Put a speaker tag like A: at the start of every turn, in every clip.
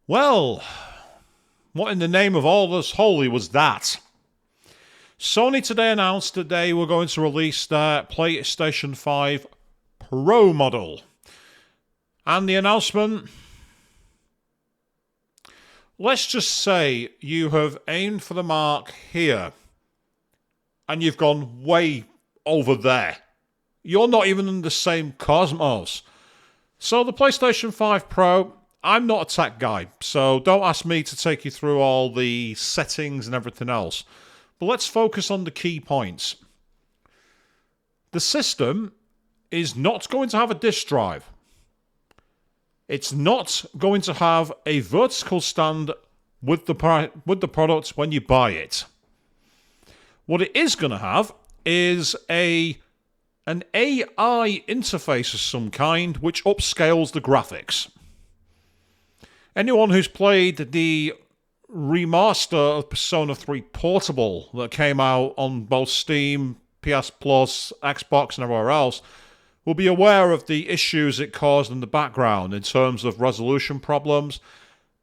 A: Well, what in the name of all that's holy was that? Sony today announced that they were going to release their PlayStation 5 Pro model. And the announcement, let's just say you have aimed for the mark here and you've gone way over there. You're not even in the same cosmos. So the PlayStation 5 Pro, I'm not a tech guy, so don't ask me to take you through all the settings and everything else. But let's focus on the key points. The system is not going to have a disk drive. It's not going to have a vertical stand with the product when you buy it. What it is going to have is an AI interface of some kind which upscales the graphics. Anyone who's played the remaster of Persona 3 Portable that came out on both Steam, PS Plus, Xbox and everywhere else will be aware of the issues it caused in the background in terms of resolution problems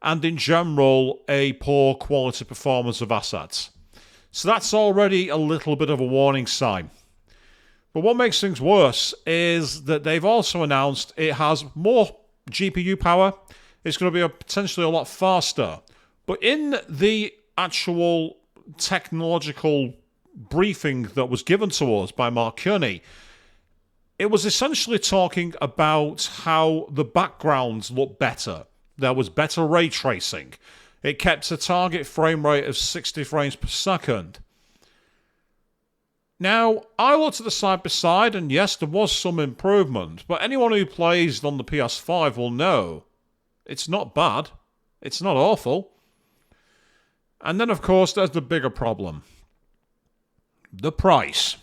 A: and in general a poor quality performance of assets. So that's already a little bit of a warning sign. But what makes things worse is that they've also announced it has more GPU power. It's going to be potentially a lot faster. But in the actual technological briefing that was given to us by Mark Kearney, it was essentially talking about how the backgrounds look better. There was better ray tracing. It kept a target frame rate of 60 frames per second. Now, I looked at the side by side, and yes, there was some improvement, but anyone who plays on the PS5 will know it's not bad. It's not awful. And then, of course, there's the bigger problem. The price.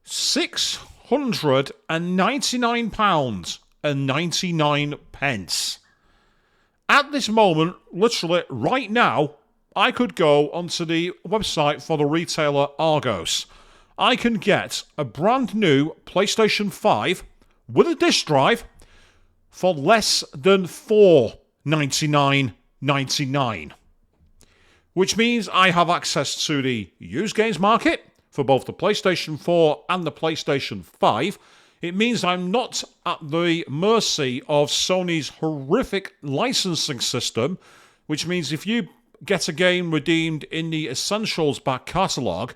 A: £699.99. At this moment, literally right now, I could go onto the website for the retailer Argos. I can get a brand new PlayStation 5 with a disc drive for less than $499.99. Which means I have access to the used games market for both the PlayStation 4 and the PlayStation 5. It means I'm not at the mercy of Sony's horrific licensing system, which means if you get a game redeemed in the Essentials back catalogue,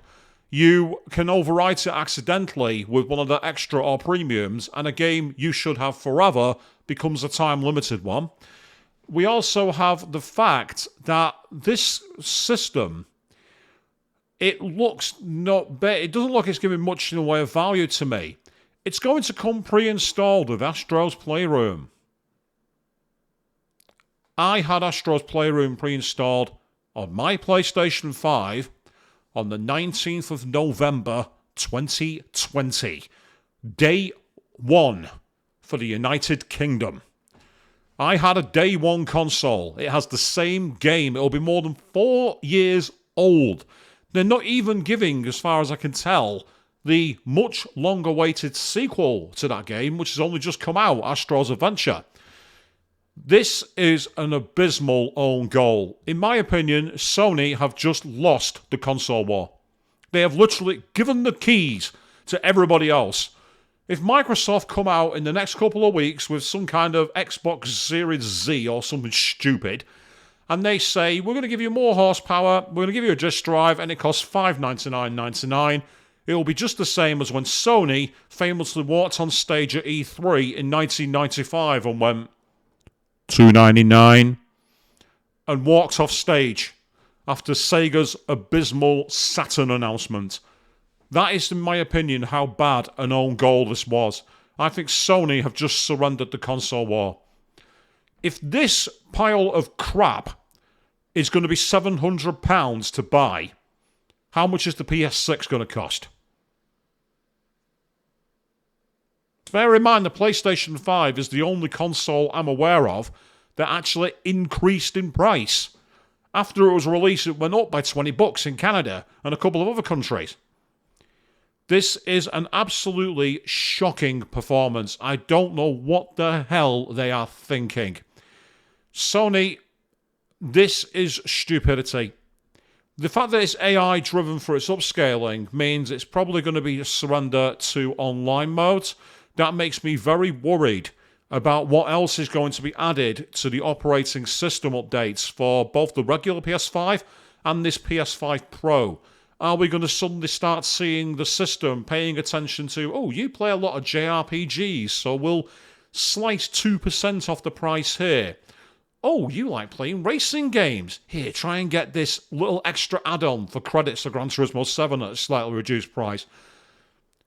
A: you can overwrite it accidentally with one of the extra or premiums, and a game you should have forever becomes a time-limited one. We also have the fact that this system, it doesn't look it's giving much in the way of value to me. It's going to come pre-installed with Astro's Playroom. I had Astro's Playroom pre-installed on my PlayStation 5 on the 19th of November 2020. Day 1 for the United Kingdom. I had a day 1 console. It has the same game. It'll be more than 4 years old. They're not even giving, as far as I can tell, the much longer-awaited sequel to that game, which has only just come out, Astro's Adventure. This is an abysmal own goal. In my opinion, Sony have just lost the console war. They have literally given the keys to everybody else. If Microsoft come out in the next couple of weeks with some kind of Xbox Series Z or something stupid, and they say, we're going to give you more horsepower, we're going to give you a disk drive, and it costs $599.99, it will be just the same as when Sony famously walked on stage at E3 in 1995 and went, $299, and walked off stage after Sega's abysmal Saturn announcement. That is, in my opinion, how bad an own goal this was. I think Sony have just surrendered the console war. If this pile of crap is going to be £700 to buy, how much is the PS6 going to cost? Bear in mind, the PlayStation 5 is the only console I'm aware of that actually increased in price. After it was released, it went up by $20 in Canada and a couple of other countries. This is an absolutely shocking performance. I don't know what the hell they are thinking. Sony, this is stupidity. The fact that it's AI driven for its upscaling means it's probably going to be a surrender to online modes. That makes me very worried about what else is going to be added to the operating system updates for both the regular PS5 and this PS5 Pro. Are we going to suddenly start seeing the system paying attention to, oh, you play a lot of JRPGs, so we'll slice 2% off the price here. Oh, you like playing racing games. Here, try and get this little extra add-on for credits to Gran Turismo 7 at a slightly reduced price.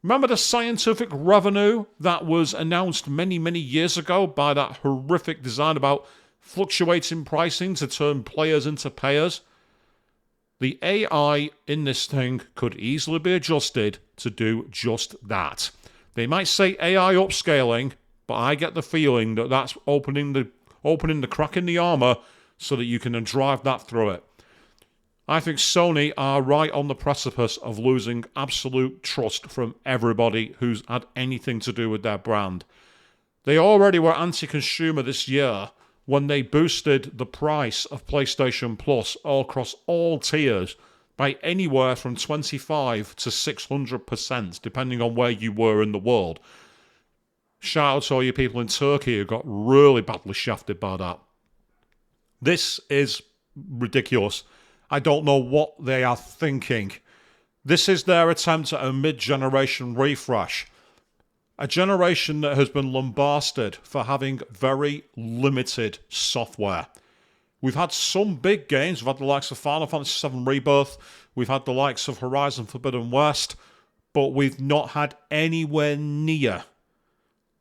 A: Remember the scientific revenue that was announced many, many years ago by that horrific design about fluctuating pricing to turn players into payers? The AI in this thing could easily be adjusted to do just that. They might say AI upscaling, but I get the feeling that that's opening the crack in the armour so that you can then drive that through it. I think Sony are right on the precipice of losing absolute trust from everybody who's had anything to do with their brand. They already were anti-consumer this year when they boosted the price of PlayStation Plus all across all tiers by anywhere from 25 to 600%, depending on where you were in the world. Shout out to all you people in Turkey who got really badly shafted by that. This is ridiculous. I don't know what they are thinking. This is their attempt at a mid-generation refresh. A generation that has been lambasted for having very limited software. We've had some big games. We've had the likes of Final Fantasy VII Rebirth. We've had the likes of Horizon Forbidden West. But we've not had anywhere near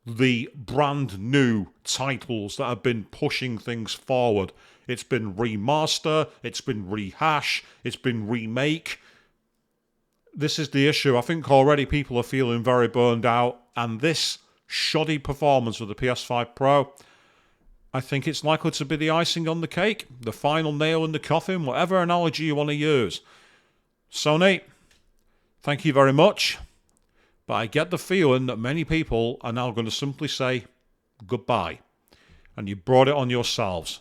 A: the brand new titles that have been pushing things forward. It's been remaster, it's been rehash, it's been remake. This is the issue. I think already people are feeling very burned out, and this shoddy performance of the PS5 Pro, I think it's likely to be the icing on the cake, the final nail in the coffin, whatever analogy you want to use. Sony, thank you very much. But I get the feeling that many people are now going to simply say goodbye. And you brought it on yourselves.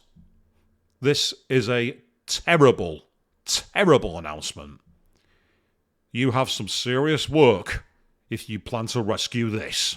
A: This is a terrible, terrible announcement. You have some serious work if you plan to rescue this.